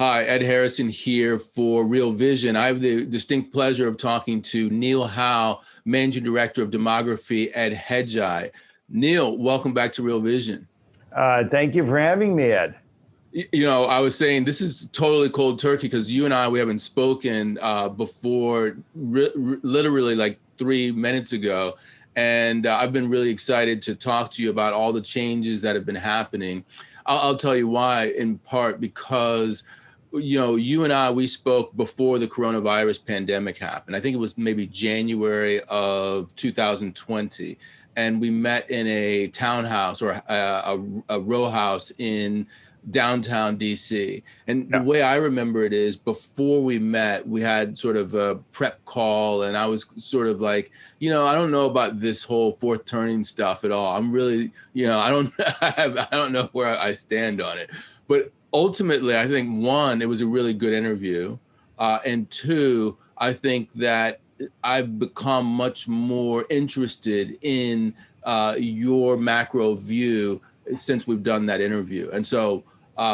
Hi, Ed Harrison here for Real Vision. I have the distinct pleasure of talking to Neil Howe, Managing Director of Demography at Hedgeye. Neil, welcome back to Real Vision. Thank you for having me, Ed. You know, I was saying this is totally cold turkey because you and I, we haven't spoken before literally like 3 minutes ago. And I've been really excited to talk to you about all the changes that have been happening. I'll tell you why, in part because you and I, we spoke before the coronavirus pandemic happened. I think it was maybe January of 2020. And we met in a townhouse or a row house in downtown DC. And the way I remember it is before we met, we had sort of a prep call. And I was sort of like, I don't know about this whole fourth turning stuff at all. I'm really, I don't know where I stand on it. But ultimately, I think, one, it was a really good interview. And two, I think that I've become much more interested in your macro view since we've done that interview. And so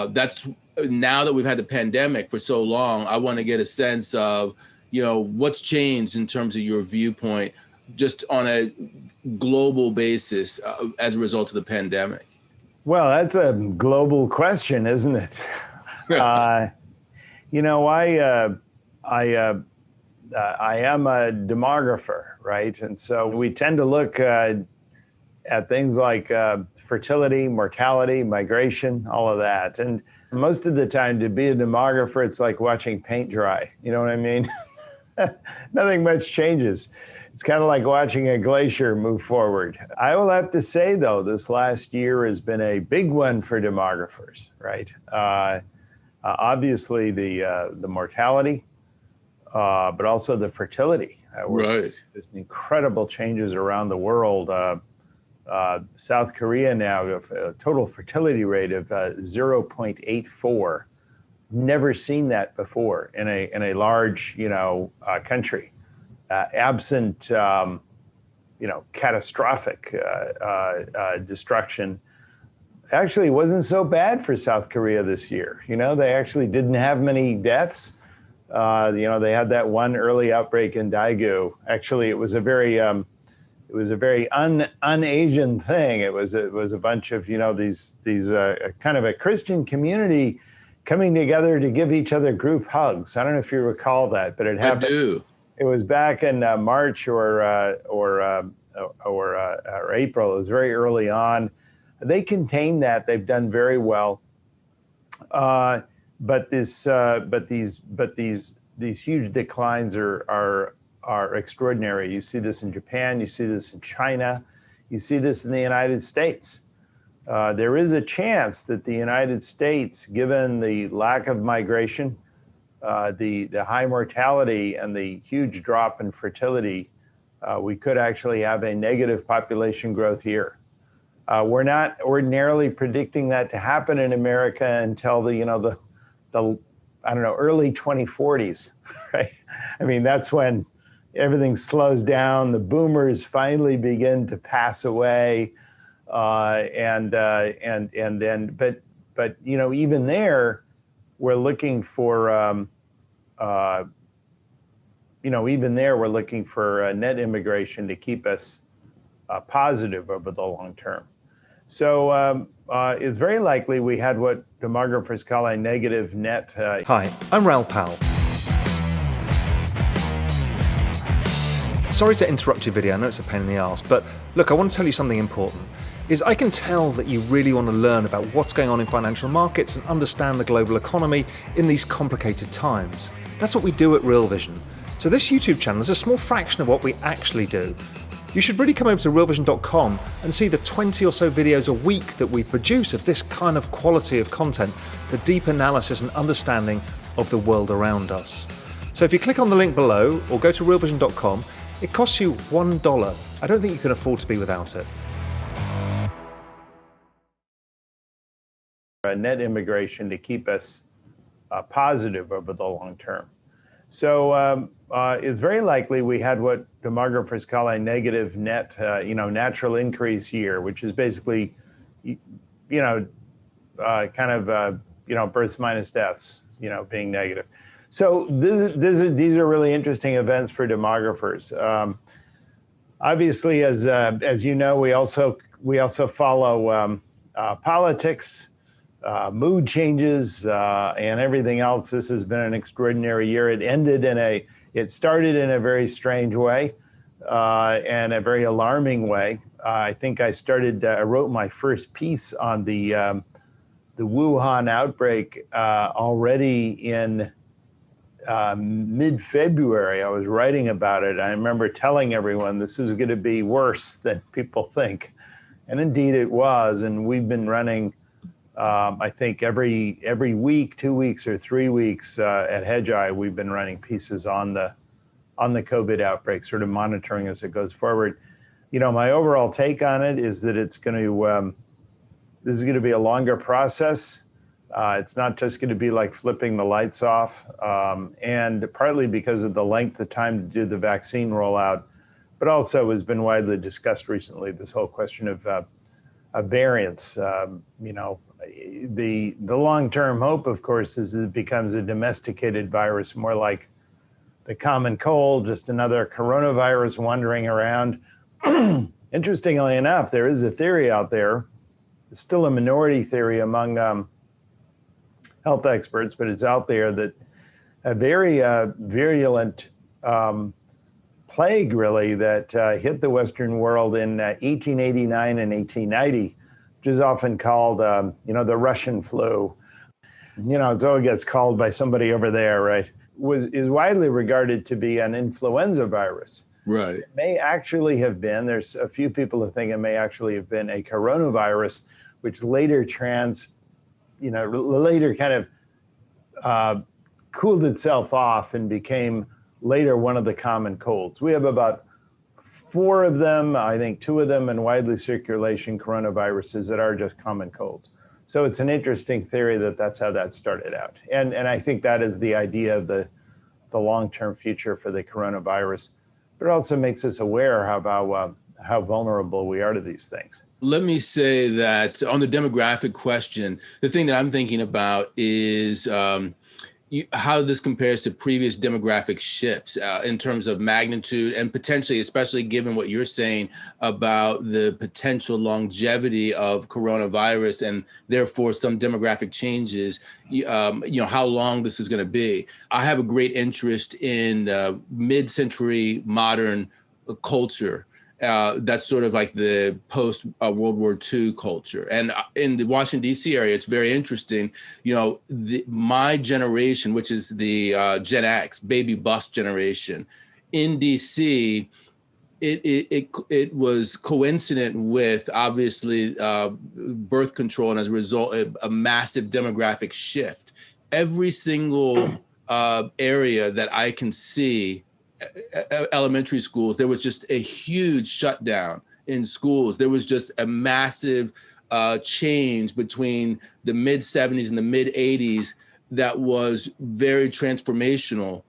that's now that we've had the pandemic for so long, I want to get a sense of, what's changed in terms of your viewpoint just on a global basis as a result of the pandemic. Well, that's a global question, isn't it? I am a demographer, right? And so we tend to look at things like fertility, mortality, migration, all of that. And most of the time, to be a demographer, it's like watching paint dry. You know what I mean? Nothing much changes. It's kind of like watching a glacier move forward. I will have to say, though, this last year has been a big one for demographers, right? Obviously, the mortality, but also the fertility. Right. There's incredible changes around the world. South Korea now, a total fertility rate of 0.84. Never seen that before in a large, country. Absent, catastrophic destruction. Actually, it wasn't so bad for South Korea this year. They actually didn't have many deaths. They had that one early outbreak in Daegu. Actually, it was a very un-Asian thing. It was a bunch of these kind of a Christian community coming together to give each other group hugs. I don't know if you recall that, but it happened. I do. It was back in March or April. It was very early on. They contained that. They've done very well. But these huge declines are extraordinary. You see this in Japan. You see this in China. You see this in the United States. There is a chance that the United States, given the lack of migration, the high mortality and the huge drop in fertility, we could actually have a negative population growth year. We're not ordinarily predicting that to happen in America until the early 2040s, right? I mean, that's when everything slows down. The boomers finally begin to pass away, but even there, we're looking for net immigration to keep us positive over the long term. So it's very likely we had what demographers call a negative net. Hi, I'm Raoul Powell. Sorry to interrupt your video, I know it's a pain in the arse, but look, I want to tell you something important. I can tell that you really want to learn about what's going on in financial markets and understand the global economy in these complicated times. That's what we do at Real Vision. So this YouTube channel is a small fraction of what we actually do. You should really come over to realvision.com and see the 20 or so videos a week that we produce of this kind of quality of content, the deep analysis and understanding of the world around us. So if you click on the link below or go to realvision.com, it costs you $1. I don't think you can afford to be without it. Net immigration to keep us positive over the long term. So it's very likely we had what demographers call a negative net, natural increase year, which is basically, kind of births minus deaths, being negative. So these are really interesting events for demographers. Obviously, as you know, we also follow politics, mood changes, and everything else. This has been an extraordinary year. It started in a very strange way, and a very alarming way. I think I wrote my first piece on the Wuhan outbreak already in mid-February. I was writing about it. I remember telling everyone this is going to be worse than people think. And indeed it was. And we've been running, I think every week, 2 weeks or 3 weeks at Hedgeye, we've been running pieces on the COVID outbreak, sort of monitoring as it goes forward. My overall take on it is that this is going to be a longer process. It's not just going to be like flipping the lights off, and partly because of the length of time to do the vaccine rollout, but also has been widely discussed recently, this whole question of variants. The long-term hope, of course, is that it becomes a domesticated virus, more like the common cold, just another coronavirus wandering around. Interestingly enough, there is a theory out there, it's still a minority theory among health experts, but it's out there, that a very virulent plague, really, that hit the Western world in 1889 and 1890, which is often called, the Russian flu. It's always gets called by somebody over there, right? Is widely regarded to be an influenza virus. Right. It may actually have been, there's a few people who think it may actually have been a coronavirus, which later kind of cooled itself off and became later one of the common colds. We have about 4 of them, I think 2 of them in widely circulation coronaviruses that are just common colds. So it's an interesting theory that that's how that started out. And I think that is the idea of the long-term future for the coronavirus. But it also makes us aware how vulnerable we are to these things. Let me say that on the demographic question, the thing that I'm thinking about is how this compares to previous demographic shifts in terms of magnitude, and potentially, especially given what you're saying about the potential longevity of coronavirus and therefore some demographic changes, how long this is going to be. I have a great interest in mid-century modern culture. That's sort of like the post World War II culture. And in the Washington, D.C. area, it's very interesting. My generation, which is the Gen X, baby bust generation, in D.C., it was coincident with, obviously, birth control, and as a result, a massive demographic shift. Every single area that I can see, elementary schools, there was just a huge shutdown in schools. There was just a massive change between the mid 70s and the mid 80s that was very transformational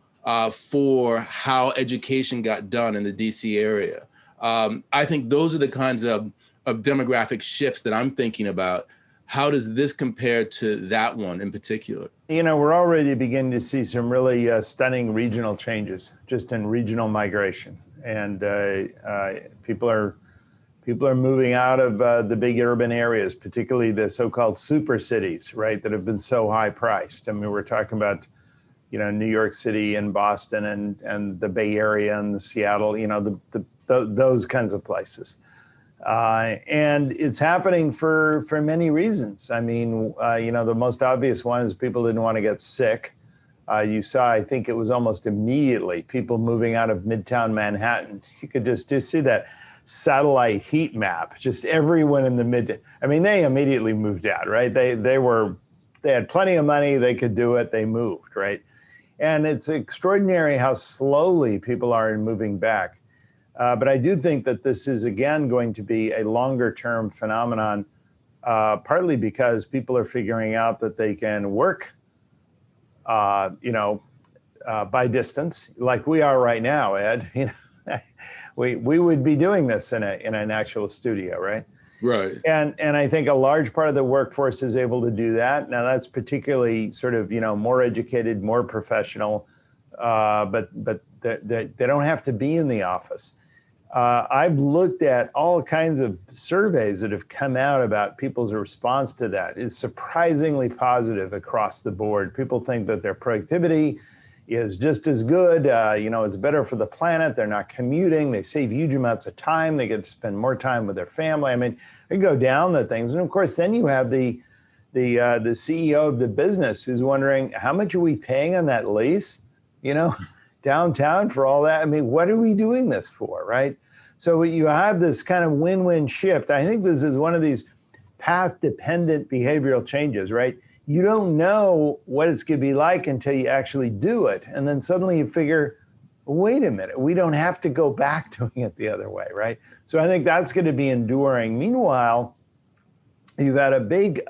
for how education got done in the DC area. I think those are the kinds of demographic shifts that I'm thinking about. How does this compare to that one in particular? We're already beginning to see some really stunning regional changes just in regional migration. And people are moving out of the big urban areas, particularly the so-called super cities, right, that have been so high priced. I mean, we're talking about, New York City and Boston and the Bay Area and the Seattle, those kinds of places. And it's happening for many reasons. I mean, the most obvious one is people didn't want to get sick. You saw, I think it was almost immediately, people moving out of Midtown Manhattan. You could just see that satellite heat map, just everyone in the they immediately moved out, right? They had plenty of money, they could do it, they moved, right? And it's extraordinary how slowly people are moving back. But I do think that this is, again, going to be a longer-term phenomenon, partly because people are figuring out that they can work, by distance, like we are right now, Ed. We would be doing this in an actual studio, right? Right. And I think a large part of the workforce is able to do that. Now that's particularly sort of, more educated, more professional, but they don't have to be in the office. I've looked at all kinds of surveys that have come out about people's response to that. It's surprisingly positive across the board. People think that their productivity is just as good. It's better for the planet. They're not commuting. They save huge amounts of time. They get to spend more time with their family. I mean, they go down the things. And of course, then you have the CEO of the business who's wondering, how much are we paying on that lease, downtown for all that? I mean, what are we doing this for, right? So you have this kind of win-win shift. I think this is one of these path-dependent behavioral changes, right? You don't know what it's going to be like until you actually do it. And then suddenly you figure, wait a minute, we don't have to go back doing it the other way, right? So I think that's going to be enduring. Meanwhile, you've had a big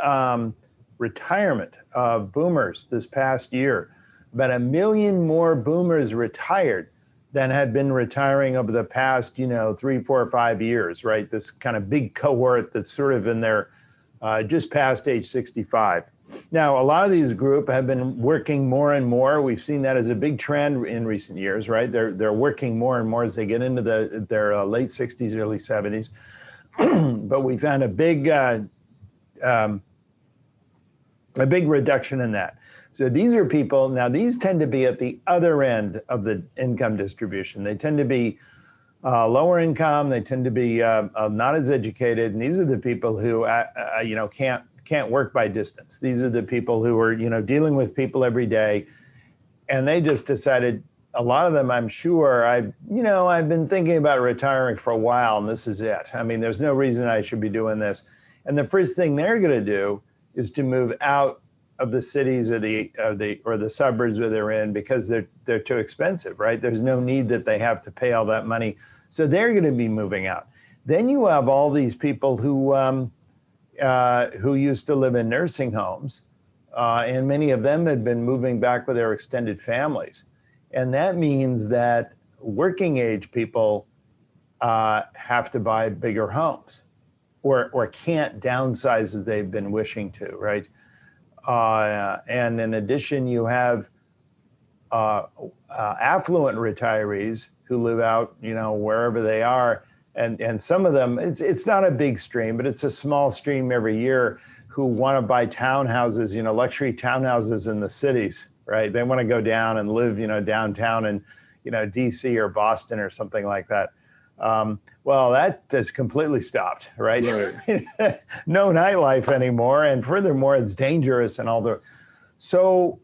retirement of boomers this past year. About 1 million more boomers retired than had been retiring over the past, 3, 4, 5 years, right? This kind of big cohort that's sort of in their just past age 65. Now, a lot of these group have been working more and more. We've seen that as a big trend in recent years, right? They're working more and more as they get into their late 60s, early 70s. But we found a big reduction in that. So these are people, now these tend to be at the other end of the income distribution. They tend to be lower income. They tend to be not as educated. And these are the people who, can't work by distance. These are the people who are, dealing with people every day. And they just decided, a lot of them, I'm sure, I've been thinking about retiring for a while, and this is it. I mean, there's no reason I should be doing this. And the first thing they're going to do is to move out of the cities or the suburbs where they're in, because they're too expensive, right? There's no need that they have to pay all that money. So they're going to be moving out. Then you have all these people who used to live in nursing homes, and many of them had been moving back with their extended families. And that means that working age people have to buy bigger homes or can't downsize as they've been wishing to, right? And in addition, you have affluent retirees who live out, wherever they are. And some of them, it's not a big stream, but it's a small stream every year, who want to buy townhouses, luxury townhouses in the cities, right? They want to go down and live, downtown in, DC or Boston or something like that. Well, that has completely stopped, right? No nightlife anymore. And furthermore, it's dangerous and all the. So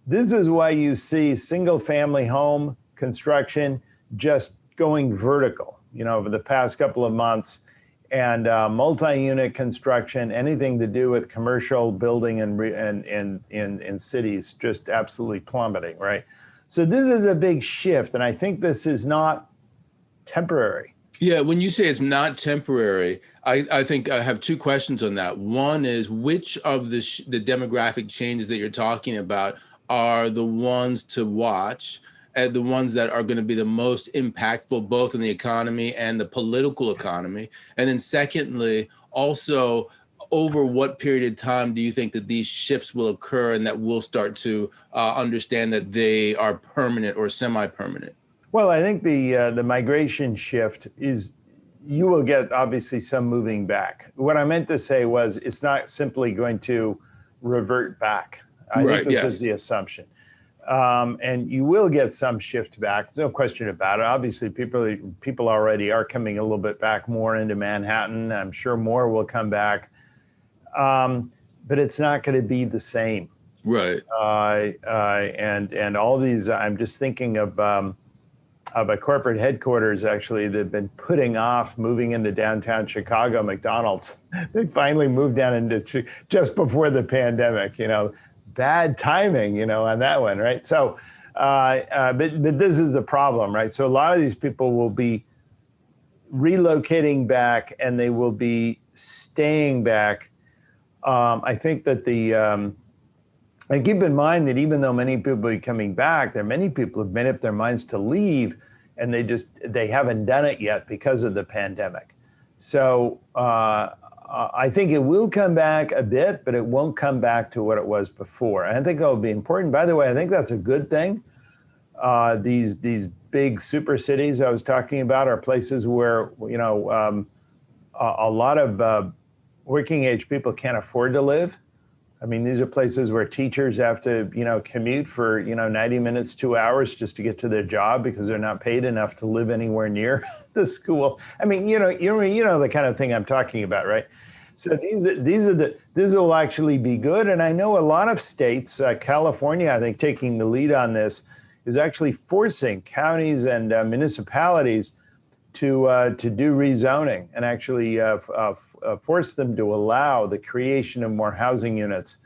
this is why you see single family home construction just going vertical, over the past couple of months, and multi-unit construction, anything to do with commercial building in cities, just absolutely plummeting, right? So this is a big shift. And I think this is not temporary. Yeah, when you say it's not temporary, I think I have two questions on that. One is, which of the demographic changes that you're talking about are the ones to watch, and the ones that are going to be the most impactful, both in the economy and the political economy? And then secondly, also, over what period of time do you think that these shifts will occur and that we'll start to understand that they are permanent or semi-permanent? Well, I think the migration shift is, you will get obviously some moving back. What I meant to say was, it's not simply going to revert back. I think this is the assumption. And you will get some shift back, no question about it. Obviously, people already are coming a little bit back more into Manhattan. I'm sure more will come back. But it's not going to be the same. Right. And all these, I'm just thinking of a corporate headquarters, actually, that have been putting off moving into downtown Chicago, McDonald's. They finally moved down into just before the pandemic, bad timing, on that one, right? So, but this is the problem, right? So a lot of these people will be relocating back, and they will be staying back. I think that and keep in mind that even though many people are coming back, there are many people who've made up their minds to leave, and they haven't done it yet because of the pandemic. So I think it will come back a bit, but it won't come back to what it was before. And I think that will be important. By the way, I think that's a good thing. These big super cities I was talking about are places where, a lot of working age people can't afford to live. I mean, these are places where teachers have to, commute for, 90 minutes, 2 hours just to get to their job because they're not paid enough to live anywhere near the school. I mean, you know the kind of thing I'm talking about, right? So these will actually be good. And I know a lot of states, California, I think, taking the lead on this, is actually forcing counties and municipalities to do rezoning and actually force them to allow the creation of more housing units.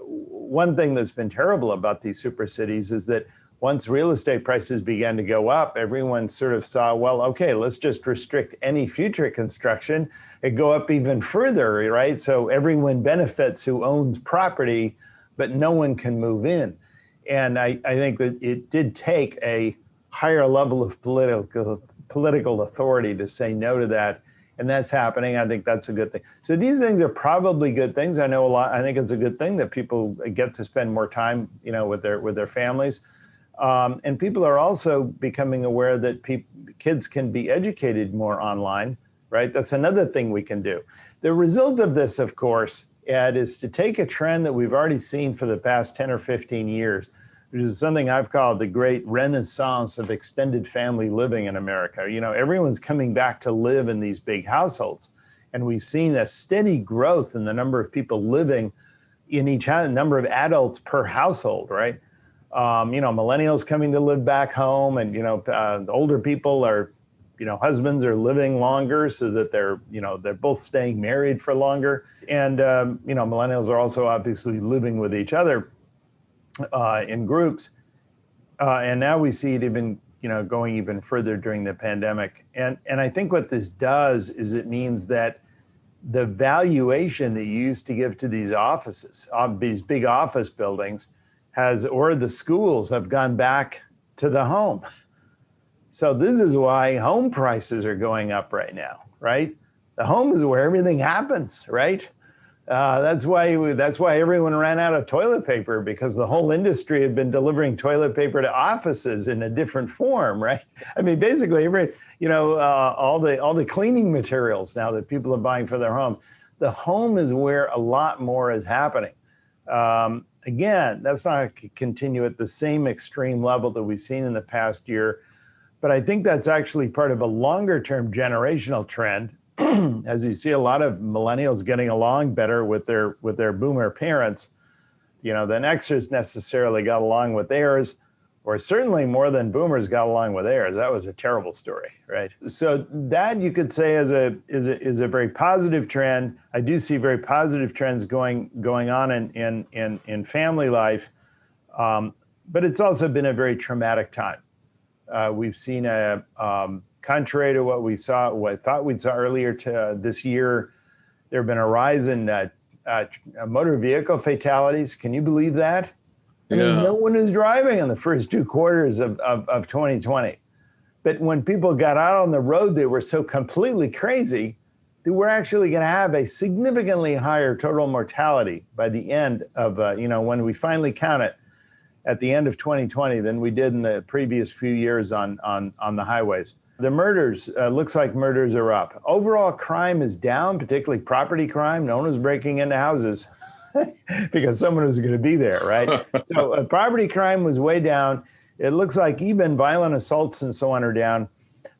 One thing that's been terrible about these super cities is that once real estate prices began to go up, everyone sort of saw, well, okay, let's just restrict any future construction and go up even further, right? So everyone benefits who owns property, but no one can move in. And I think that it did take a higher level of political authority to say no to that. And that's happening. I think that's a good thing. So these things are probably good things. I know a lot. I think it's a good thing that people get to spend more time, with their families. And people are also becoming aware that kids can be educated more online, right? That's another thing we can do. The result of this, of course, Ed, is to take a trend that we've already seen for the past 10 or 15 years, which is something I've called the great renaissance of extended family living in America. Everyone's coming back to live in these big households. And we've seen a steady growth in the number of people living in each house, number of adults per household, right? Millennials coming to live back home, and, the older people are, husbands are living longer so that they're both staying married for longer. And, millennials are also obviously living with each other in groups. And now we see it even, going even further during the pandemic. And I think what this does is it means that the valuation that you used to give to these offices, these big office buildings, or the schools have gone back to the home. So this is why home prices are going up right now, right? The home is where everything happens, right? That's why everyone ran out of toilet paper, because the whole industry had been delivering toilet paper to offices in a different form, right? I mean, basically, all the cleaning materials now that people are buying for their home, the home is where a lot more is happening. Again, that's not going to continue at the same extreme level that we've seen in the past year, but I think that's actually part of a longer-term generational trend. As you see a lot of millennials getting along better with their boomer parents, the Xers necessarily got along with theirs, or certainly more than boomers got along with theirs. That was a terrible story, right? So that, you could say, is a very positive trend. I do see very positive trends going on in family life, but it's also been a very traumatic time. We've seen contrary to what I thought we'd saw earlier this year, there have been a rise in motor vehicle fatalities. Can you believe that? I mean, no one was driving in the first 2 quarters of 2020. But when people got out on the road, they were so completely crazy that we're actually going to have a significantly higher total mortality by the end of, when we finally count it at the end of 2020 than we did in the previous few years on the highways. The murders, looks like murders are up. Overall crime is down, particularly property crime. No one was breaking into houses because someone was going to be there, right? So property crime was way down. It looks like even violent assaults and so on are down,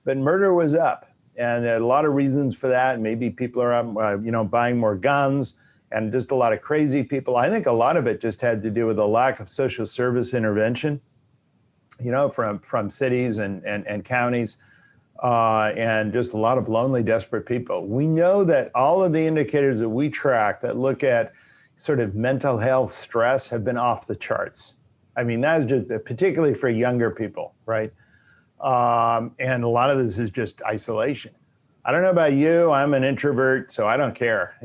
but murder was up. And a lot of reasons for that. Maybe people are up, buying more guns, and just a lot of crazy people. I think a lot of it just had to do with a lack of social service intervention, from cities and counties. And just a lot of lonely, desperate people. We know that all of the indicators that we track that look at sort of mental health stress have been off the charts. I mean, that is just particularly for younger people, right? And a lot of this is just isolation. I don't know about you. I'm an introvert, so I don't care,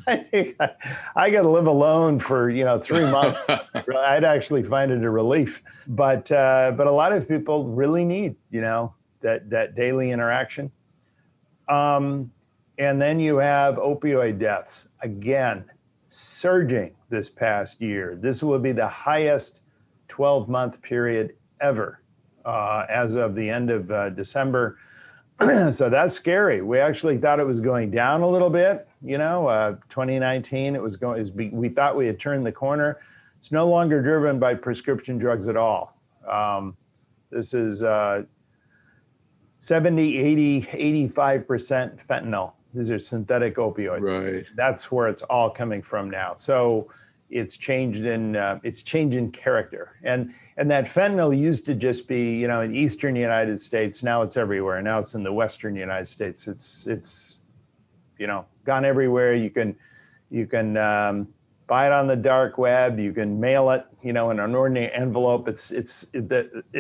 I got to live alone for 3 months. I'd actually find it a relief, but a lot of people really need that daily interaction. And then you have opioid deaths, again, surging this past year. This will be the highest 12-month period ever as of the end of December. So that's scary. We actually thought it was going down a little bit. 2019, we thought we had turned the corner. It's no longer driven by prescription drugs at all. This is 70, 80, 85% fentanyl. These are synthetic opioids. Right. That's where it's all coming from now. So it's changed in character. And that fentanyl used to just be, in Eastern United States. Now it's everywhere. Now it's in the Western United States. It's gone everywhere. You can buy it on the dark web. You can mail it, in an ordinary envelope. It's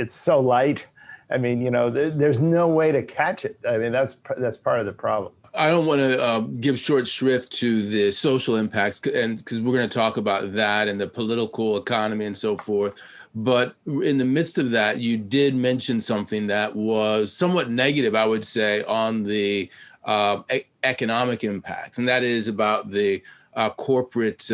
so light. I mean, there's no way to catch it. I mean, that's part of the problem. I don't want to give short shrift to the social impacts, and because we're going to talk about that and the political economy and so forth. But in the midst of that, you did mention something that was somewhat negative, I would say, on the economic impacts, and that is about the corporate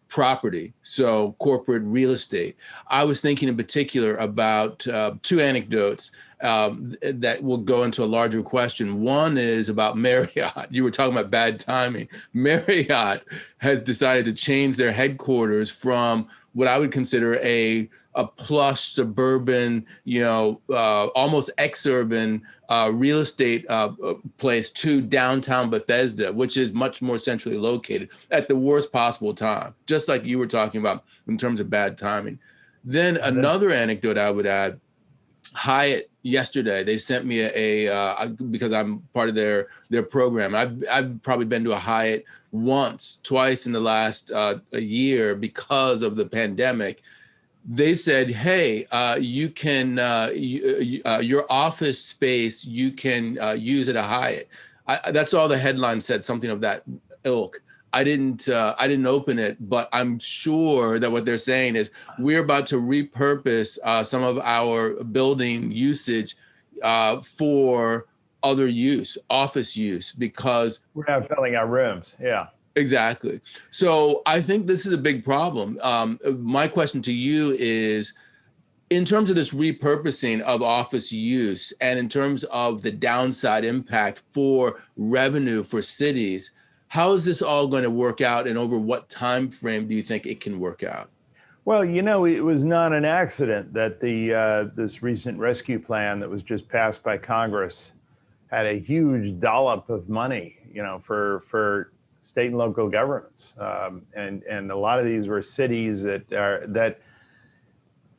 property, so corporate real estate. I was thinking in particular about two anecdotes that will go into a larger question. One is about Marriott. You were talking about bad timing. Marriott has decided to change their headquarters from what I would consider a plush suburban, almost exurban real estate place to downtown Bethesda, which is much more centrally located at the worst possible time, just like you were talking about in terms of bad timing. Then another anecdote I would add, Hyatt yesterday, they sent me because I'm part of their program. I've probably been to a Hyatt twice in the last a year because of the pandemic. They said, hey, you can, your office space, you can use at a Hyatt. That's all the headline said, something of that ilk. I didn't open it, but I'm sure that what they're saying is we're about to repurpose some of our building usage for other use, office use, because we're not filling our rooms. Yeah. Exactly. So I think this is a big problem. My question to you is, in terms of this repurposing of office use and in terms of the downside impact for revenue for cities, how is this all going to work out, and over what time frame do you think it can work out? Well, it was not an accident that this recent rescue plan that was just passed by Congress had a huge dollop of money, for state and local governments, and a lot of these were cities that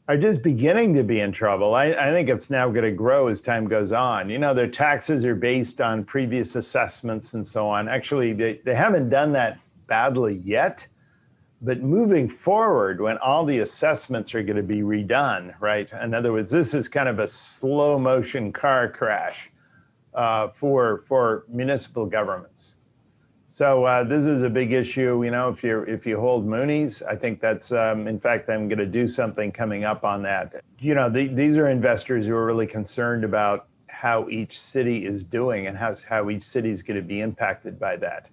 are just beginning to be in trouble. I think it's now going to grow as time goes on. Their taxes are based on previous assessments and so on. Actually, they haven't done that badly yet, but moving forward, when all the assessments are going to be redone, right? In other words, this is kind of a slow motion car crash for municipal governments. So this is a big issue. If you hold Moonies, I think that's, in fact, I'm going to do something coming up on that. These are investors who are really concerned about how each city is doing and how each city is going to be impacted by that.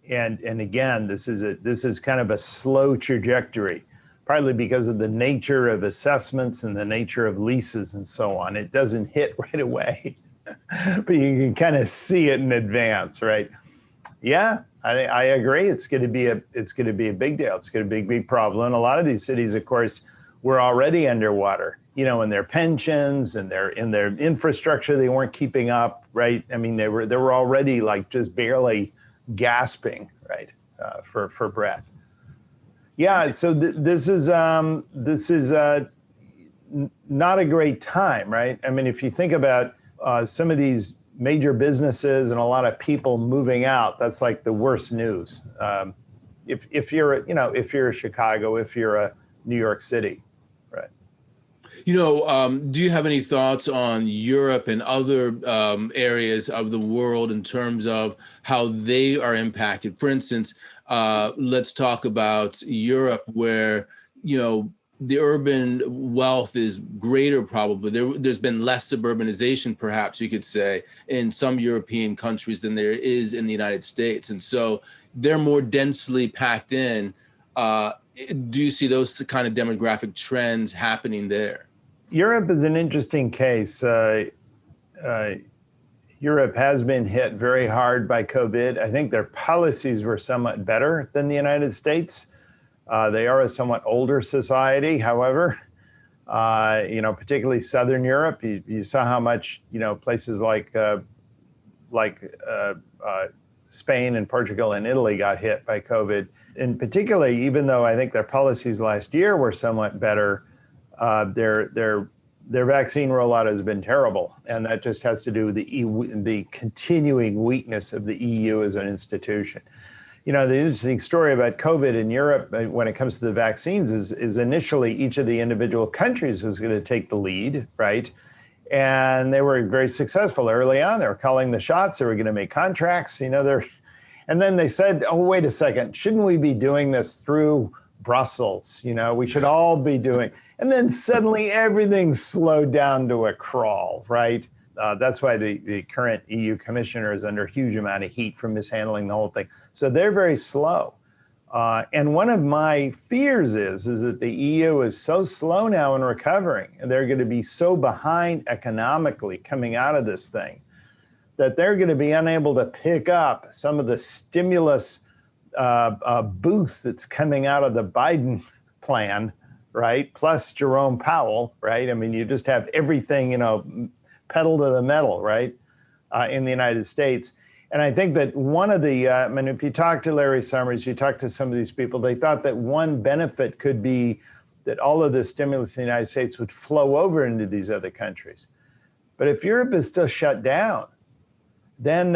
And again, this is kind of a slow trajectory, partly because of the nature of assessments and the nature of leases and so on. It doesn't hit right away, but you can kind of see it in advance, right? Yeah, I agree. It's going to be a big deal. It's going to be a big problem. And a lot of these cities, of course, were already underwater, in their pensions and in their infrastructure. They weren't keeping up, right? I mean, they were already like just barely gasping, right, for breath. Yeah. So this is not a great time, right? I mean, if you think about some of these major businesses and a lot of people moving out, that's like the worst news. If you're a Chicago, if you're a New York City, right? Do you have any thoughts on Europe and other areas of the world in terms of how they are impacted? For instance, let's talk about Europe, where the urban wealth is greater probably. There's been less suburbanization, perhaps you could say, in some European countries than there is in the United States. And so they're more densely packed in. Do you see those kind of demographic trends happening there? Europe is an interesting case. Europe has been hit very hard by COVID. I think their policies were somewhat better than the United States. They are a somewhat older society, however, particularly Southern Europe. You saw how much, places like Spain and Portugal and Italy got hit by COVID. And particularly, even though I think their policies last year were somewhat better, their vaccine rollout has been terrible. And that just has to do with the continuing weakness of the EU as an institution. The interesting story about COVID in Europe when it comes to the vaccines is initially each of the individual countries was going to take the lead, right? And they were very successful early on. They were calling the shots. They were going to make contracts, and then they said, oh, wait a second, shouldn't we be doing this through Brussels? We should all be doing. And then suddenly everything slowed down to a crawl, right? That's why the current EU commissioner is under a huge amount of heat for mishandling the whole thing. So they're very slow. And one of my fears is that the EU is so slow now in recovering, and they're going to be so behind economically coming out of this thing, that they're going to be unable to pick up some of the stimulus boost that's coming out of the Biden plan, right? Plus Jerome Powell, right? I mean, you just have everything, pedal to the metal, right? In the United States. And I think that one of the, if you talk to Larry Summers, you talk to some of these people, they thought that one benefit could be that all of the stimulus in the United States would flow over into these other countries. But if Europe is still shut down, then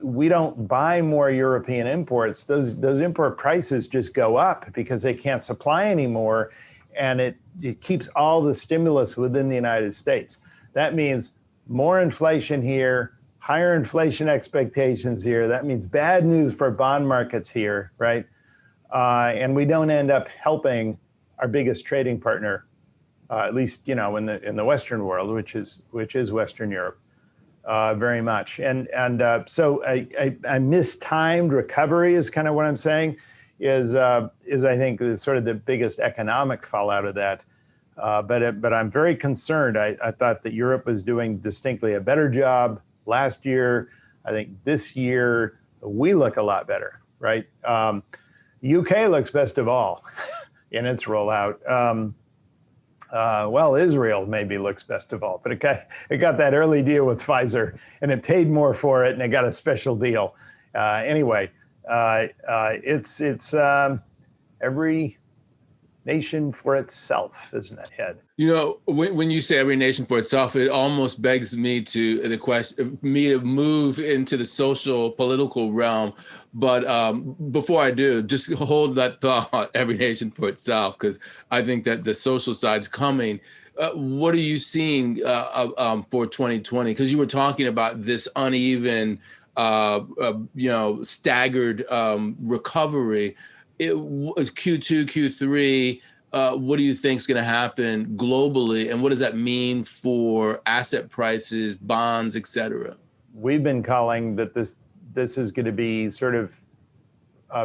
we don't buy more European imports. Those import prices just go up because they can't supply anymore, and it keeps all the stimulus within the United States. That means more inflation here, higher inflation expectations here. That means bad news for bond markets here, right? And we don't end up helping our biggest trading partner, at least in the Western world, which is Western Europe. Very much. So a mistimed recovery is kind of what I'm saying is I think sort of the biggest economic fallout of that. But I'm very concerned. I thought that Europe was doing distinctly a better job last year. I think this year we look a lot better, right? UK looks best of all in its rollout. Israel maybe looks best of all, but it got that early deal with Pfizer, and it paid more for it, and it got a special deal. It's every nation for itself, isn't it, Ed? When you say every nation for itself, it almost begs me to move into the social political realm. But before I do, just hold that thought, every nation for itself, because I think that the social side's coming. What are you seeing for 2020? Because you were talking about this uneven, staggered recovery. It was Q2, Q3. What do you think is going to happen globally, and what does that mean for asset prices, bonds, et cetera? We've been calling that this is going to be sort of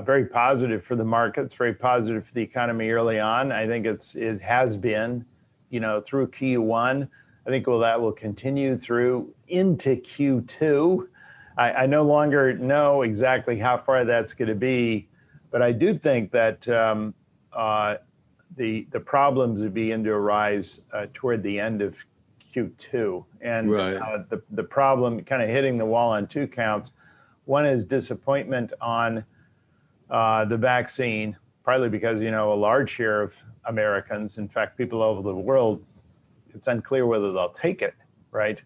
very positive for the markets, very positive for the economy early on. I think it has been, through Q1. I think that will continue through into Q2. I no longer know exactly how far that's going to be, but I do think that the problems would begin to arise toward the end of Q2. And right. The problem kind of hitting the wall on two counts. One is disappointment on the vaccine, partly because, a large share of Americans, in fact, people all over the world, it's unclear whether they'll take it, right?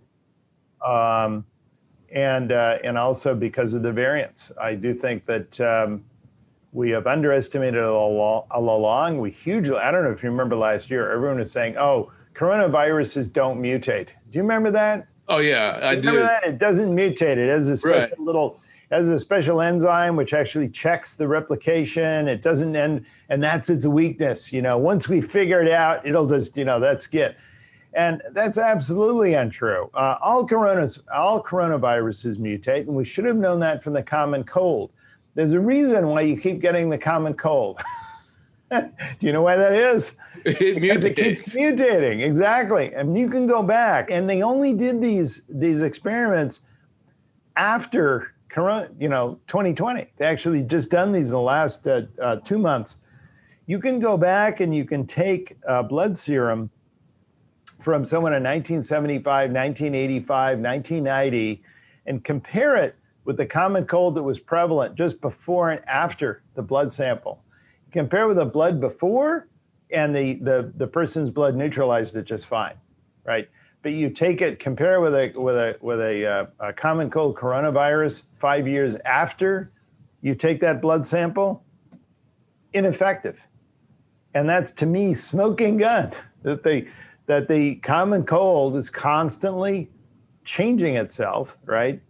And also because of the variants. I do think that we have underestimated it all along. I don't know if you remember last year, everyone was saying, oh, coronaviruses don't mutate. Do you remember that? Oh, yeah, I do. Remember that? It doesn't mutate. It has a special little, has a special enzyme which actually checks the replication. It doesn't end, and that's its weakness. Once we figure it out, it'll just, that's it. And that's absolutely untrue. All coronaviruses mutate, and we should have known that from the common cold. There's a reason why you keep getting the common cold. Do you know why that is? Because it keeps mutating. Exactly. And you can go back, and they only did these experiments after 2020. They actually just done these in the last 2 months. You can go back and you can take blood serum from someone in 1975, 1985, 1990, and compare it with the common cold that was prevalent just before and after the blood sample. Compare with the blood before, and the person's blood neutralized it just fine, right? But you take it, compare with a common cold coronavirus 5 years after you take that blood sample, ineffective. And that's, to me, smoking gun, that the common cold is constantly changing itself, right,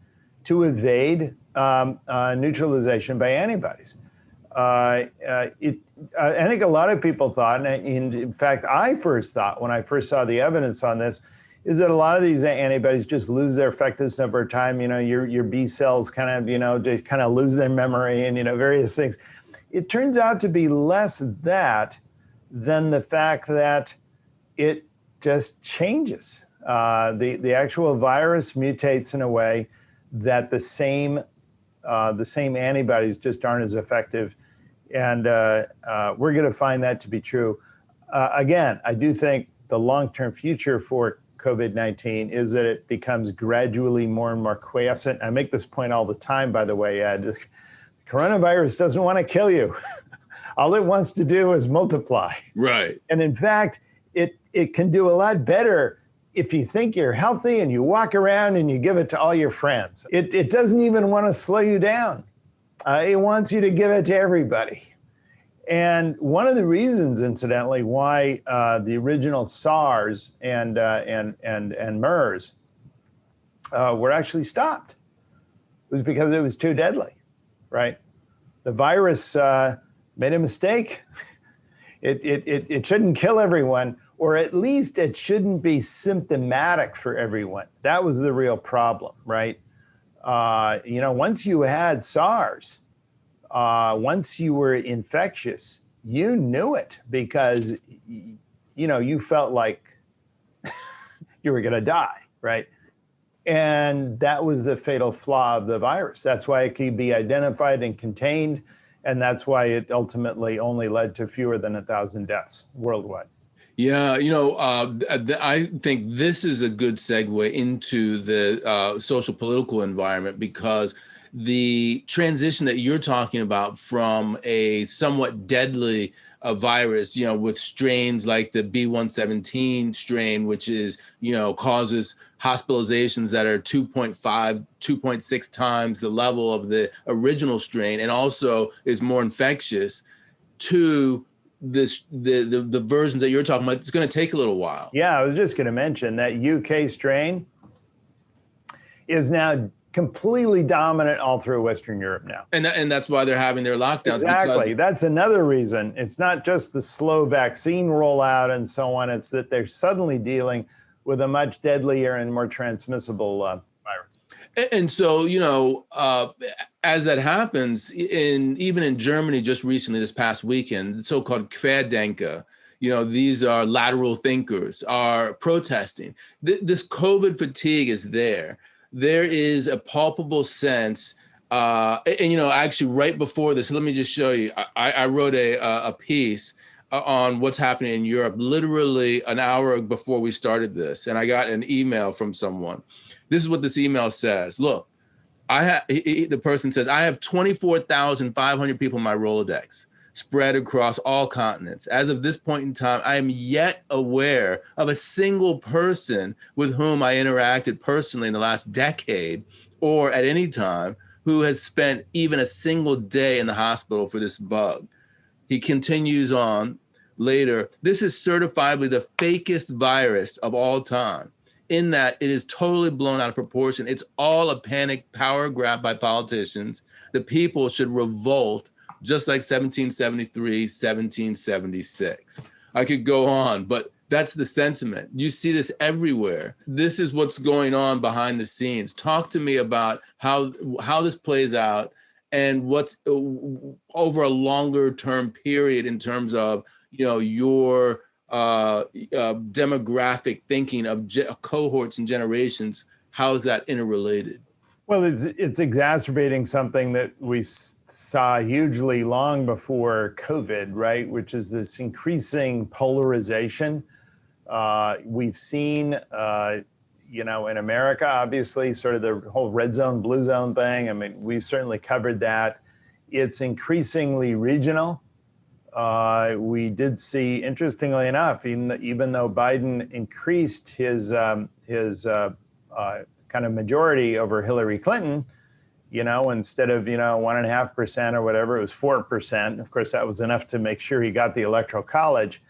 to evade neutralization by antibodies. I think a lot of people thought, and in fact, I first thought when I first saw the evidence on this, is that a lot of these antibodies just lose their effectiveness over time. Your B cells kind of lose their memory and, various things. It turns out to be less that than the fact that it just changes. The actual virus mutates in a way that the same antibodies just aren't as effective. And we're going to find that to be true. Again, I do think the long-term future for COVID-19 is that it becomes gradually more and more quiescent. I make this point all the time, by the way, Ed. The coronavirus doesn't want to kill you. All it wants to do is multiply. Right. And in fact, it can do a lot better if you think you're healthy and you walk around and you give it to all your friends. It doesn't even want to slow you down. It wants you to give it to everybody. And one of the reasons, incidentally, why the original SARS and MERS were actually stopped was because it was too deadly, right? The virus made a mistake. It shouldn't kill everyone, or at least it shouldn't be symptomatic for everyone. That was the real problem, right? Once you had SARS, once you were infectious, you knew it because, you felt like you were going to die, right? And that was the fatal flaw of the virus. That's why it could be identified and contained. And that's why it ultimately only led to fewer than 1,000 deaths worldwide. Yeah, I think this is a good segue into the social political environment, because the transition that you're talking about from a somewhat deadly virus, with strains like the B117 strain, which is, causes hospitalizations that are 2.5, 2.6 times the level of the original strain, and also is more infectious, to the versions that you're talking about. It's going to take a little while. Yeah, I was just going to mention that UK strain is now completely dominant all through Western Europe now. And that's why they're having their lockdowns. Exactly. That's another reason. It's not just the slow vaccine rollout and so on. It's that they're suddenly dealing with a much deadlier and more transmissible virus. And so, as that happens, even in Germany just recently, this past weekend, the so-called Querdenker, these are lateral thinkers, are protesting. This COVID fatigue is there. There is a palpable sense, actually right before this, let me just show you. I wrote a piece on what's happening in Europe, literally an hour before we started this, and I got an email from someone. This is what this email says. Look, the person says, I have 24,500 people in my Rolodex spread across all continents. As of this point in time, I am yet aware of a single person with whom I interacted personally in the last decade or at any time who has spent even a single day in the hospital for this bug. He continues on later. This is certifiably the fakest virus of all time. in that it is totally blown out of proportion. It's all a panic power grab by politicians. The people should revolt, just like 1773, 1776. I could go on, but that's the sentiment. You see this everywhere. This is what's going on behind the scenes. Talk to me about how this plays out and what's over a longer term period in terms of, your demographic thinking of cohorts and generations. How is that interrelated? Well, it's exacerbating something that we saw hugely long before COVID, right? Which is this increasing polarization. We've seen, in America, obviously, sort of the whole red zone, blue zone thing. I mean, we've certainly covered that. It's increasingly regional. We did see, interestingly enough, even though Biden increased his kind of majority over Hillary Clinton, instead of, 1.5% or whatever, it was 4%. Of course, that was enough to make sure he got the Electoral College.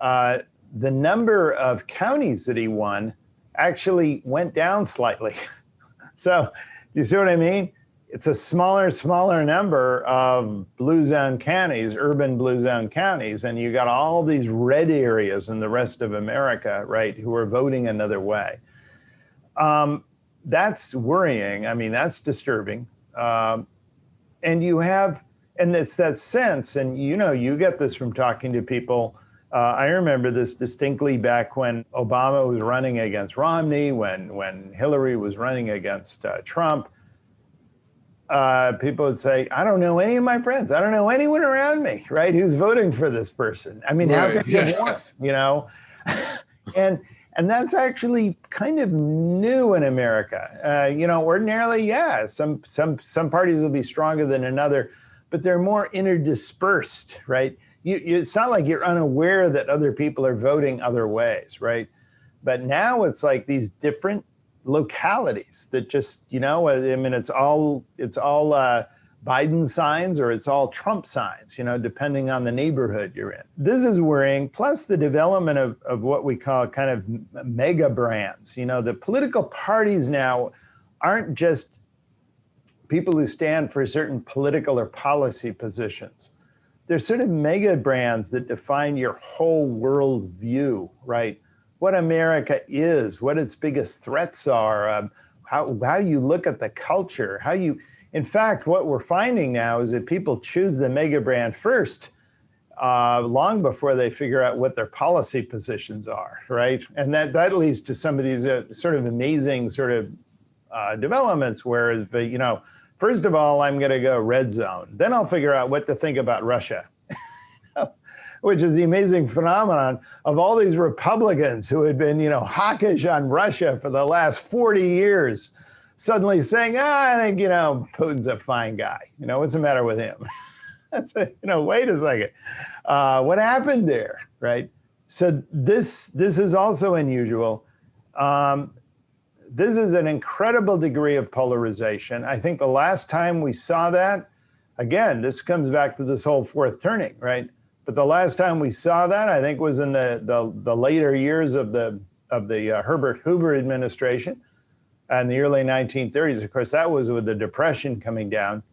The number of counties that he won actually went down slightly. So, do you see what I mean? It's a smaller number of blue zone counties, urban blue zone counties, and you got all these red areas in the rest of America, right, who are voting another way. That's worrying. I mean, that's disturbing. And it's that sense, and you get this from talking to people. I remember this distinctly back when Obama was running against Romney, when Hillary was running against Trump. People would say, I don't know any of my friends. I don't know anyone around me, right, who's voting for this person. I mean, right. How could you want, And that's actually kind of new in America. Ordinarily, yeah, some parties will be stronger than another, but they're more interdispersed, right? It's not like you're unaware that other people are voting other ways, right? But now it's like these different localities that just, it's all Biden signs or it's all Trump signs, depending on the neighborhood you're in. This is worrying, plus the development of what we call kind of mega brands. The political parties now aren't just people who stand for certain political or policy positions. They're sort of mega brands that define your whole world view, right? What America is, what its biggest threats are, how you look at the culture, in fact, what we're finding now is that people choose the mega brand first, long before they figure out what their policy positions are, right? And that leads to some of these sort of amazing sort of developments where, first of all, I'm going to go red zone. Then I'll figure out what to think about Russia, which is the amazing phenomenon of all these Republicans who had been, hawkish on Russia for the last 40 years. Suddenly saying, I think, Putin's a fine guy. What's the matter with him? That's wait a second. What happened there, right? So this is also unusual. This is an incredible degree of polarization. I think the last time we saw that, again, this comes back to this whole fourth turning, right? But the last time we saw that, I think, was in the later years of the Herbert Hoover administration. In the early 1930s, of course, that was with the Depression coming down.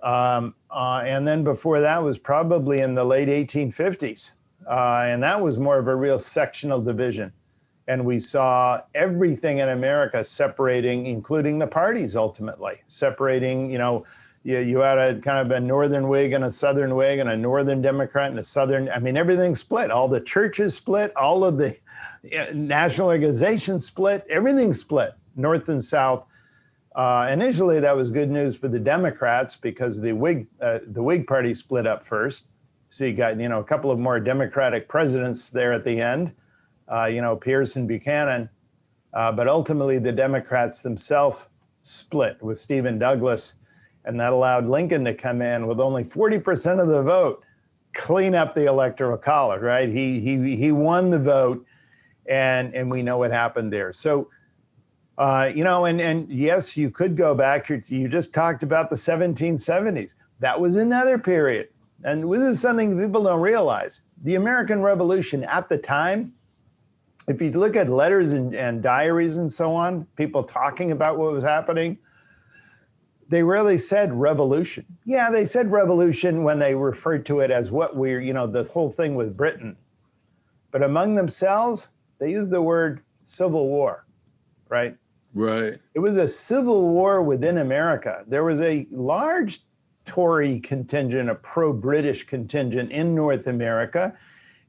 And then before that was probably in the late 1850s. And that was more of a real sectional division. And we saw everything in America separating, including the parties ultimately, separating, you had a kind of a northern Whig and a southern Whig and a northern Democrat and a southern, everything split. All the churches split, all of the national organizations split, everything split. North and South. Initially, that was good news for the Democrats because the Whig Party split up first. So you got, a couple of more Democratic presidents there at the end, Pierce and Buchanan. But ultimately, the Democrats themselves split with Stephen Douglas, and that allowed Lincoln to come in with only 40% of the vote, clean up the Electoral College, right? He won the vote, and we know what happened there. So. And yes, you could go back. You just talked about the 1770s. That was another period. And this is something people don't realize. The American Revolution at the time If you look at letters and diaries and so on, people talking about what was happening, they rarely said revolution. Yeah, they said revolution when they referred to it as what we're, the whole thing with Britain. But among themselves, they used the word civil war, right? Right. It was a civil war within America. There was a large Tory contingent, a pro-British contingent in North America,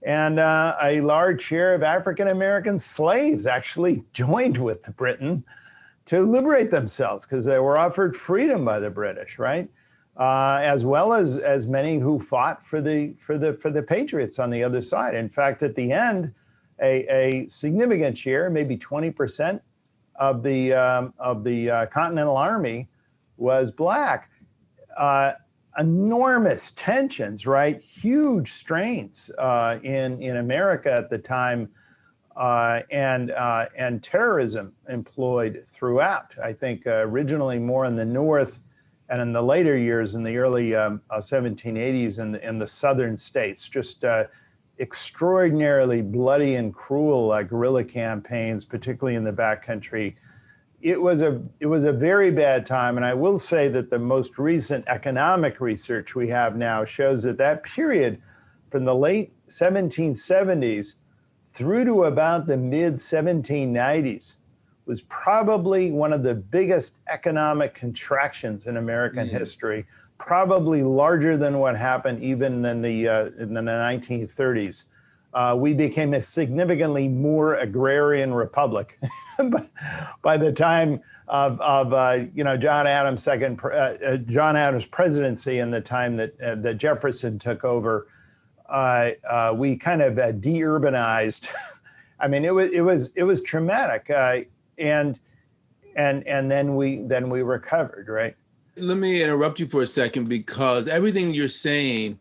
and a large share of African-American slaves actually joined with Britain to liberate themselves because they were offered freedom by the British, right? As well as many who fought for the Patriots on the other side. In fact, at the end, a significant share, maybe 20% of the Continental Army was Black. Enormous tensions, right? Huge strains in America at the time, and terrorism employed throughout. I think originally more in the North, and in the later years, in the early 1780s, in the southern states, just extraordinarily bloody and cruel guerrilla campaigns, particularly in the backcountry. It was a very bad time, and I will say that the most recent economic research we have now shows that period from the late 1770s through to about the mid 1790s was probably one of the biggest economic contractions in American history, probably larger than what happened even in the 1930s. We became a significantly more agrarian republic by the time of John Adams' presidency and the time that Jefferson took over. We kind of de-urbanized. I mean, it was traumatic, and then we recovered, right? Let me interrupt you for a second, because everything you're saying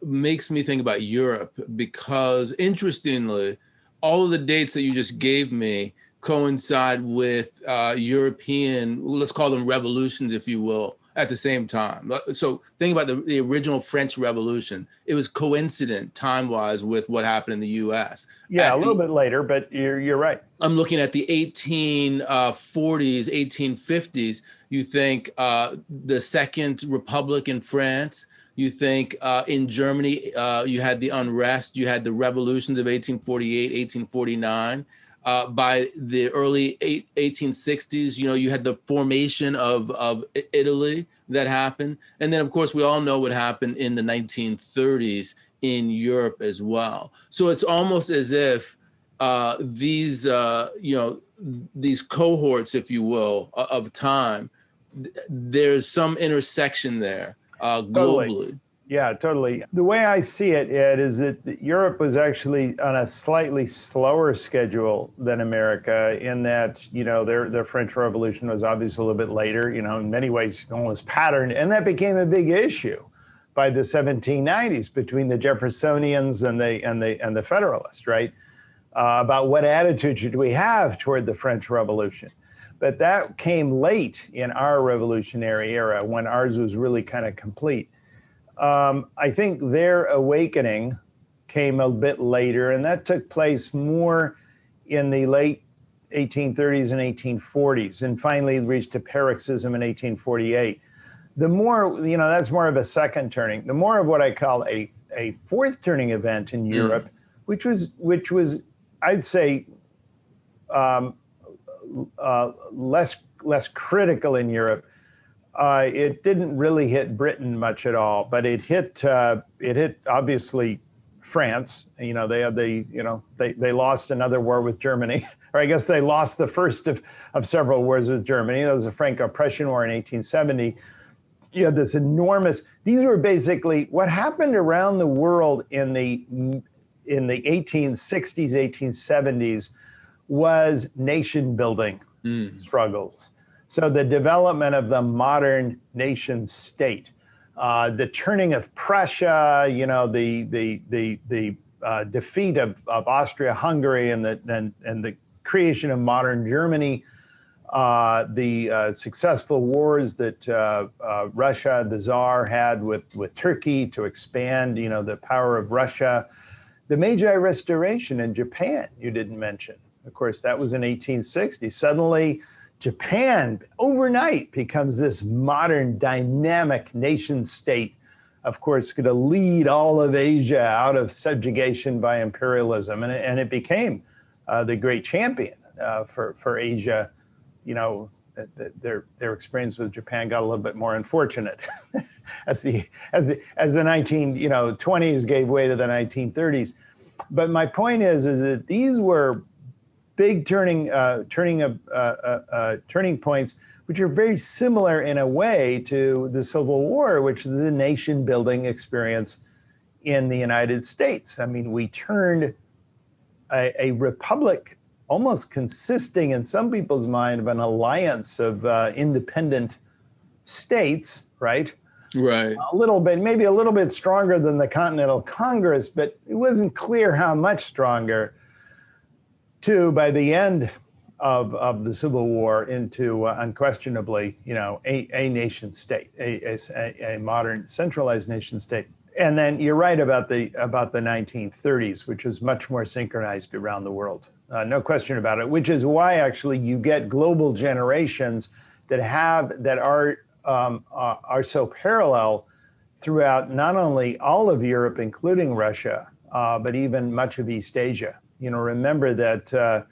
makes me think about Europe, because interestingly, all of the dates that you just gave me coincide with European, let's call them revolutions, if you will, at the same time. So think about the original French Revolution. It was coincident time-wise with what happened in the US. Yeah, a little bit later, but you're right. I'm looking at the 1840s, 1850s. You think the Second Republic in France. You think in Germany, you had the unrest, you had the revolutions of 1848, 1849. By the early 1860s, you had the formation of Italy that happened. And then, of course, we all know what happened in the 1930s in Europe as well. So it's almost as if these cohorts, if you will, of time, there's some intersection there globally. Totally. Yeah, totally. The way I see it, Ed, is that Europe was actually on a slightly slower schedule than America, in that, their French Revolution was obviously a little bit later, in many ways almost patterned. And that became a big issue by the 1790s between the Jeffersonians and the Federalists, right? About what attitude should we have toward the French Revolution. But that came late in our revolutionary era, when ours was really kind of complete. I think their awakening came a bit later, and that took place more in the late 1830s and 1840s, and finally reached a paroxysm in 1848. The more, that's more of a second turning. The more of what I call a fourth turning event in Europe, which was I'd say less critical in Europe. It didn't really hit Britain much at all, but it hit obviously France. They lost another war with Germany, or I guess they lost the first of several wars with Germany. That was the Franco-Prussian War in 1870. You had this enormous. These were basically what happened around the world in the 1860s, 1870s, was nation building struggles. So the development of the modern nation state, the turning of Prussia, the defeat of Austria-Hungary, and the creation of modern Germany, the successful wars that Russia, the Tsar, had with Turkey to expand, the power of Russia. The Meiji Restoration in Japan, you didn't mention. Of course, that was in 1860. Suddenly, Japan overnight becomes this modern, dynamic nation state, of course, going to lead all of Asia out of subjugation by imperialism. And it became the great champion for Asia. You know, their experience with Japan got a little bit more unfortunate as the 1920s gave way to the 1930s. But my point is that these were big turning points, which are very similar in a way to the Civil War, which is the nation building experience in the United States. I mean, we turned a republic almost consisting in some people's mind of an alliance of independent states, right? Right. A little bit, maybe a little bit stronger than the Continental Congress, but it wasn't clear how much stronger, to, by the end of the Civil War, into unquestionably, a nation state, a modern centralized nation state. And then you're right about the 1930s, which was much more synchronized around the world. No question about it, which is why actually you get global generations that are so parallel throughout not only all of Europe, including Russia, but even much of East Asia. Remember that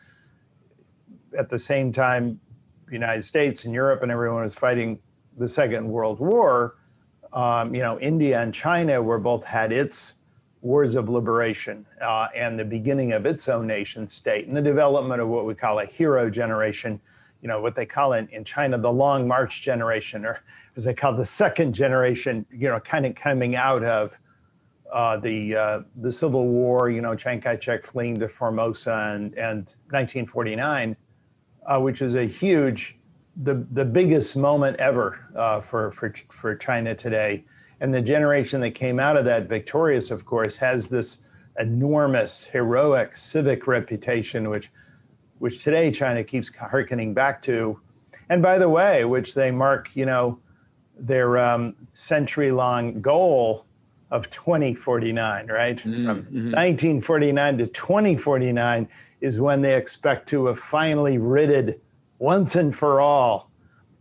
at the same time, the United States and Europe and everyone was fighting the Second World War, India and China both had its wars of liberation and the beginning of its own nation state and the development of what we call a hero generation, what they call in China, the Long March generation, or as they call the second generation, kind of coming out of the Civil War, Chiang Kai-shek fleeing to Formosa and 1949, which is a huge, the biggest moment ever for China today. And the generation that came out of that victorious, of course, has this enormous, heroic civic reputation, which today China keeps hearkening back to. And by the way, which they mark, their century-long goal of 2049, right? From 1949 to 2049 is when they expect to have finally ridded once and for all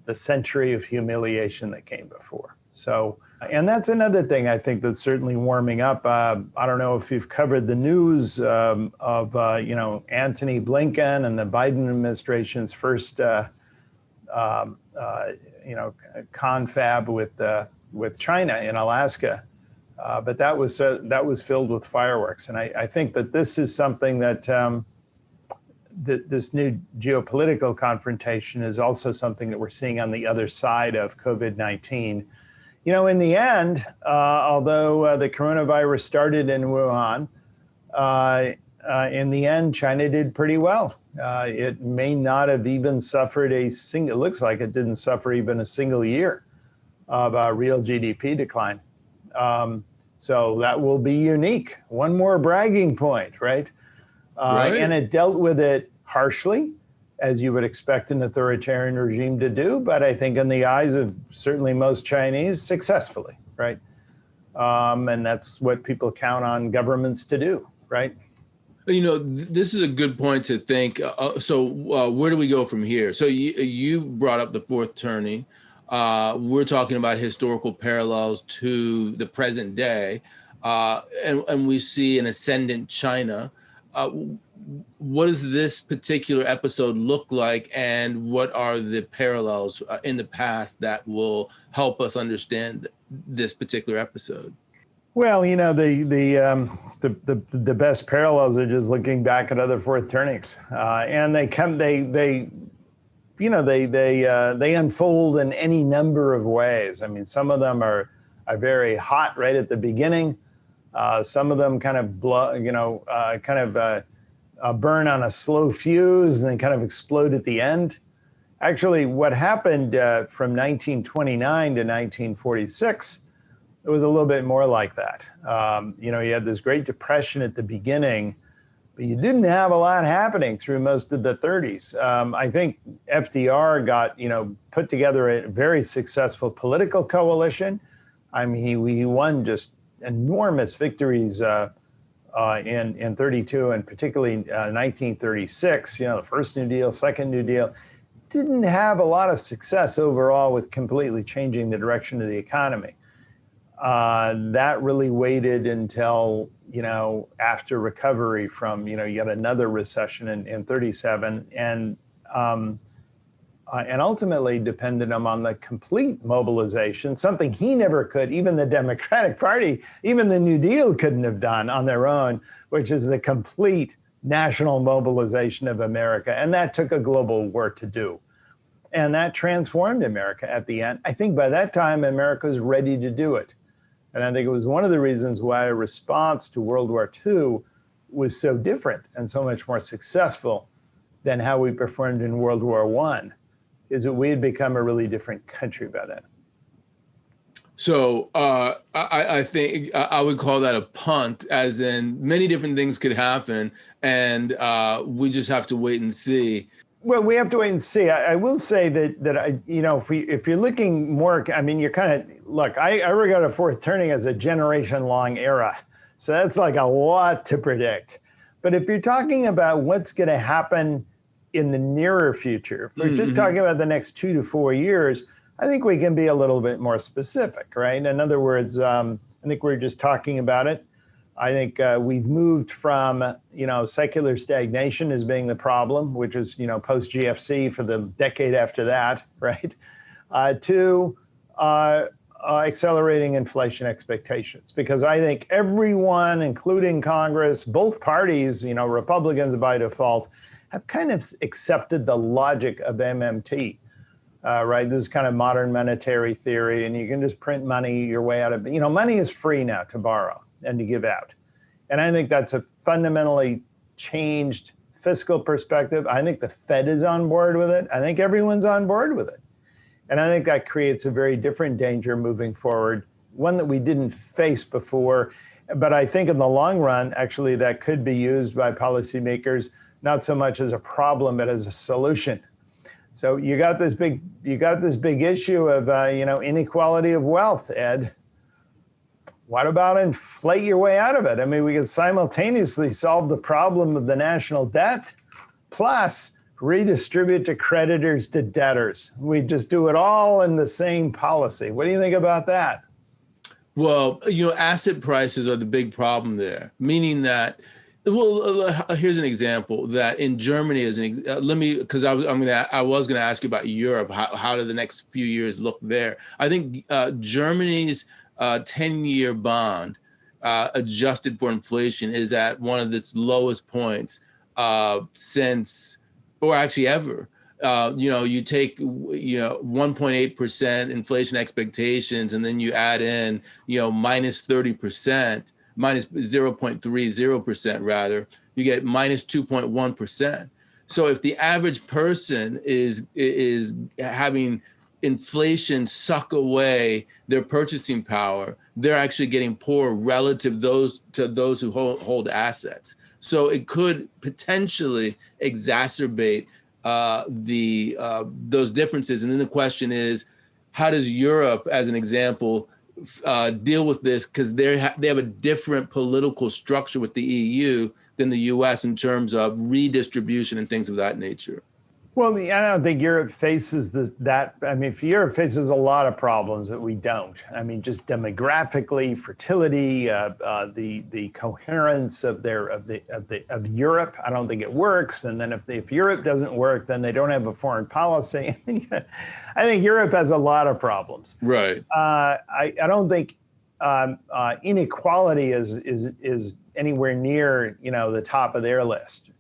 the century of humiliation that came before. So, and that's another thing I think that's certainly warming up. I don't know if you've covered the news of Antony Blinken and the Biden administration's first confab with China in Alaska, but that was filled with fireworks. And I think that this is something that this new geopolitical confrontation is also something that we're seeing on the other side of COVID-19. In the end, although the coronavirus started in Wuhan, in the end, China did pretty well. It may not have even suffered it looks like it didn't suffer even a single year of real GDP decline. So that will be unique. One more bragging point, right? Right. And it dealt with it harshly, as you would expect an authoritarian regime to do, but I think in the eyes of certainly most Chinese, successfully, right? And that's what people count on governments to do, right? This is a good point to think. So where do we go from here? So you brought up the fourth turning. We're talking about historical parallels to the present day, and we see an ascendant China. What does this particular episode look like, and what are the parallels in the past that will help us understand this particular episode? Well, the best parallels are just looking back at other fourth turnings, and they unfold in any number of ways. I mean, some of them are very hot right at the beginning. Some of them kind of burn on a slow fuse and then kind of explode at the end. Actually, what happened from 1929 to 1946, it was a little bit more like that. You had this Great Depression at the beginning, but you didn't have a lot happening through most of the 30s. I think FDR got, put together a very successful political coalition. I mean, he won just enormous victories in 32 and particularly 1936, the first New Deal, second New Deal, didn't have a lot of success overall with completely changing the direction of the economy. That really waited until, after recovery from, yet another recession in 37 and ultimately depended on the complete mobilization, something he never could, even the Democratic Party, even the New Deal couldn't have done on their own, which is the complete national mobilization of America. And that took a global war to do. And that transformed America at the end. I think by that time, America was ready to do it. And I think it was one of the reasons why a response to World War II was so different and so much more successful than how we performed in World War I, is that we had become a really different country by then. So I think I would call that a punt, as in many different things could happen, and we just have to wait and see. Well, we have to wait and see. I will say that if you're looking more, you're kind of, look, I regard a fourth turning as a generation-long era. So that's like a lot to predict. But if you're talking about what's going to happen in the nearer future, if we're just talking about the next 2 to 4 years, I think we can be a little bit more specific, right? In other words, I think we're just talking about it. I think we've moved from, secular stagnation as being the problem, which is, post-GFC for the decade after that, right? To accelerating inflation expectations. Because I think everyone, including Congress, both parties, Republicans by default, have kind of accepted the logic of MMT, right? This is kind of modern monetary theory, and you can just print money your way out of it. Money is free now to borrow and to give out. And I think that's a fundamentally changed fiscal perspective. I think the Fed is on board with it. I think everyone's on board with it. And I think that creates a very different danger moving forward, one that we didn't face before. But I think in the long run, actually, that could be used by policymakers, not so much as a problem, but as a solution. So you got this big issue of, inequality of wealth, Ed. What about inflate your way out of it? We could simultaneously solve the problem of the national debt, plus redistribute to creditors to debtors. We just do it all in the same policy. What do you think about that? Well, asset prices are the big problem there, meaning that, here's an example that in Germany, because I was gonna ask you about Europe. How do the next few years look there? I think Germany's 10-year bond adjusted for inflation is at one of its lowest points since, or actually ever. You take 1.8% inflation expectations, and then you add in minus 30%, minus 0.30% rather, you get minus 2.1%. So if the average person is having inflation suck away their purchasing power, they're actually getting poorer relative to those who hold assets. So it could potentially exacerbate those differences. And then the question is, how does Europe, as an example, deal with this? Because they have a different political structure with the EU than the US in terms of redistribution and things of that nature. Well, I don't think Europe faces that. Europe faces a lot of problems that we don't. Just demographically, fertility, the coherence of Europe. I don't think it works. And then if Europe doesn't work, then they don't have a foreign policy. I think Europe has a lot of problems. Right. I don't think inequality is anywhere near the top of their list.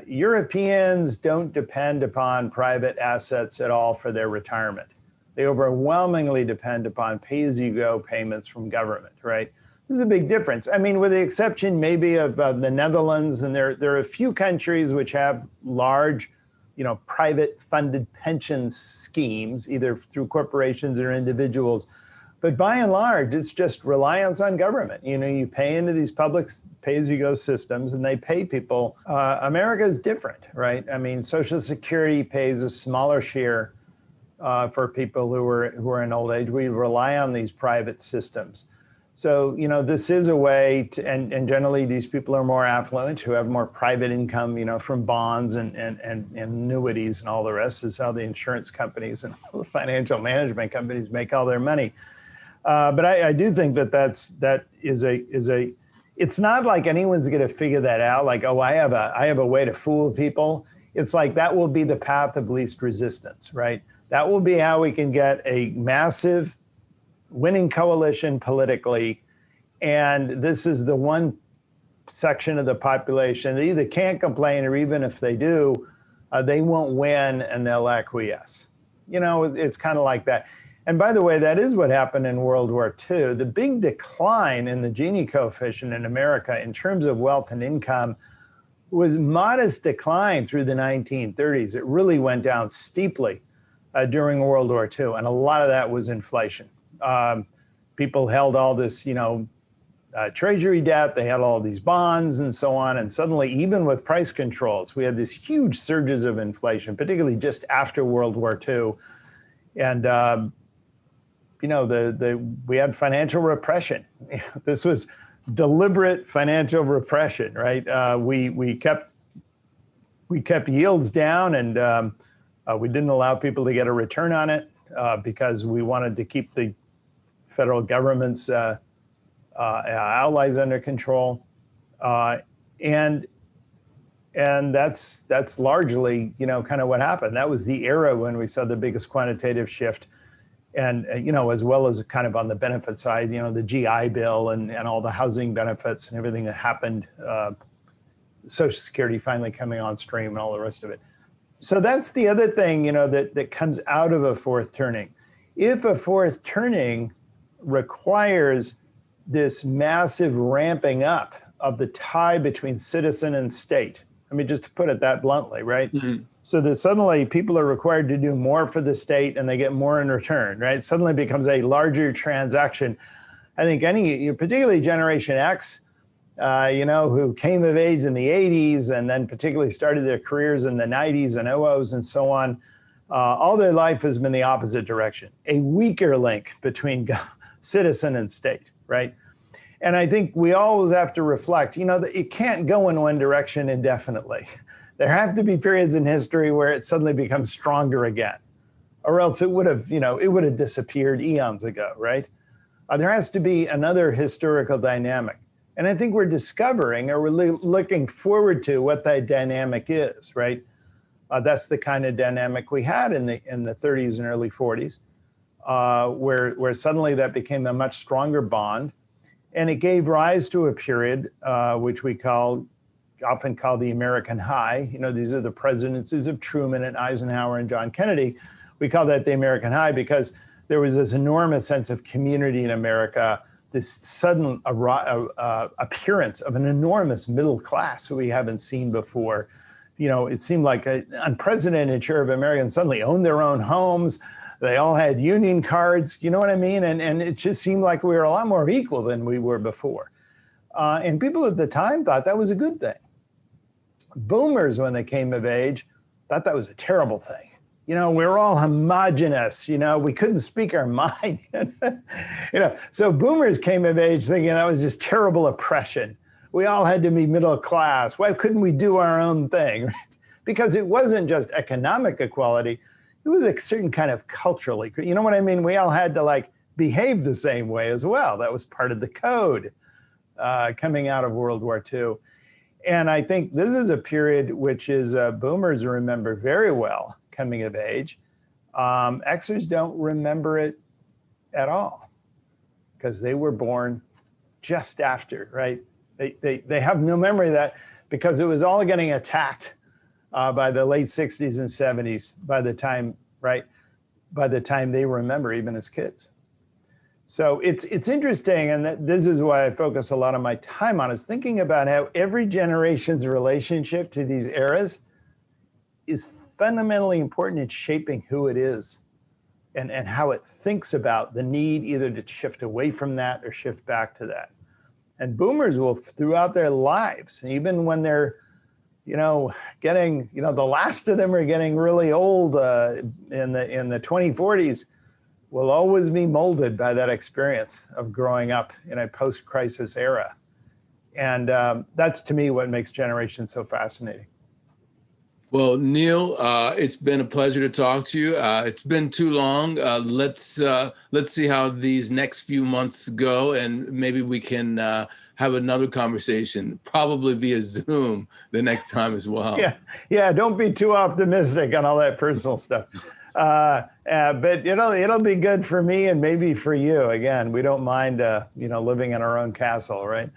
Europeans don't depend upon private assets at all for their retirement. They overwhelmingly depend upon pay-as-you-go payments from government, right? This is a big difference. With the exception maybe of the Netherlands, and there are a few countries which have large, private funded pension schemes, either through corporations or individuals. But by and large, it's just reliance on government. You pay into these public pay-as-you-go systems, and they pay people. America is different, right? Social Security pays a smaller share for people who are in old age. We rely on these private systems. So, this is a way to, and generally these people are more affluent, who have more private income, from bonds and annuities and all the rest. Is how the insurance companies and all the financial management companies make all their money. But I do think that is a, it's not like anyone's going to figure that out. Like, oh, I have a way to fool people. It's like that will be the path of least resistance, right? That will be how we can get a massive winning coalition politically. And this is the one section of the population that either can't complain, or even if they do, they won't win and they'll acquiesce. It's kind of like that. And by the way, that is what happened in World War II. The big decline in the Gini coefficient in America in terms of wealth and income was modest decline through the 1930s. It really went down steeply during World War II. And a lot of that was inflation. People held all this, treasury debt, they had all these bonds and so on. And suddenly, even with price controls, we had these huge surges of inflation, particularly just after World War II. And, we had financial repression. This was deliberate financial repression, right? We kept yields down, and we didn't allow people to get a return on it because we wanted to keep the federal government's outliers under control, and that's largely kind of what happened. That was the era when we saw the biggest quantitative shift, and as well as kind of on the benefit side, the GI Bill and all the housing benefits and everything that happened, Social Security finally coming on stream and all the rest of it. So that's the other thing that comes out of a fourth turning. If a fourth turning requires this massive ramping up of the tie between citizen and state. I mean, just to put it that bluntly, right? Mm-hmm. So that suddenly people are required to do more for the state and they get more in return, right? Suddenly becomes a larger transaction. I think particularly Generation X, who came of age in the 80s and then particularly started their careers in the 90s and 00s and so on, all their life has been the opposite direction, a weaker link between citizen and state, right? And I think we always have to reflect, that it can't go in one direction indefinitely. There have to be periods in history where it suddenly becomes stronger again, or else it would have disappeared eons ago, right? There has to be another historical dynamic. And I think we're discovering, or we're looking forward to what that dynamic is, right? That's the kind of dynamic we had in the 30s and early 40s. Where suddenly that became a much stronger bond, and it gave rise to a period which we often call the American high. These are the presidencies of Truman and Eisenhower and John Kennedy. We call that the American high because there was this enormous sense of community in America, this sudden appearance of an enormous middle class who we haven't seen before. It seemed like an unprecedented share of Americans suddenly owned their own homes. They all had union cards, you know what I mean? And it just seemed like we were a lot more equal than we were before. And people at the time thought that was a good thing. Boomers, when they came of age, thought that was a terrible thing. We were all homogenous, we couldn't speak our mind. So boomers came of age thinking that was just terrible oppression. We all had to be middle class. Why couldn't we do our own thing? Because it wasn't just economic equality. It was a certain kind of cultural, you know what I mean? We all had to behave the same way as well. That was part of the code coming out of World War II. And I think this is a period which is boomers remember very well coming of age. Xers don't remember it at all because they were born just after, right? They have no memory of that because it was all getting attacked by the late 60s and 70s by the time they remember, even as kids. So it's interesting, and this is why I focus a lot of my time on, is thinking about how every generation's relationship to these eras is fundamentally important in shaping who it is and how it thinks about the need either to shift away from that or shift back to that. And boomers will, throughout their lives, even when they're getting, the last of them are getting really old in the 2040s. will always be molded by that experience of growing up in a post-crisis era. And that's, to me, what makes Generation so fascinating. Well, Neil, it's been a pleasure to talk to you. It's been too long. Let's see how these next few months go, and maybe we can have another conversation, probably via Zoom the next time as well. Yeah. Don't be too optimistic on all that personal stuff. But it'll be good for me and maybe for you. Again, we don't mind living in our own castle, right?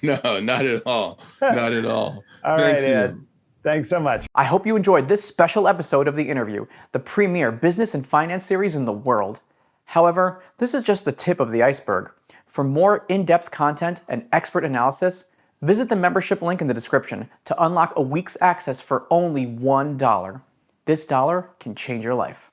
No, not at all. Not at all. All Thanks, right, Ed. Neil. Thanks so much. I hope you enjoyed this special episode of The Interview, the premier business and finance series in the world. However, this is just the tip of the iceberg. For more in-depth content and expert analysis, visit the membership link in the description to unlock a week's access for only $1. This dollar can change your life.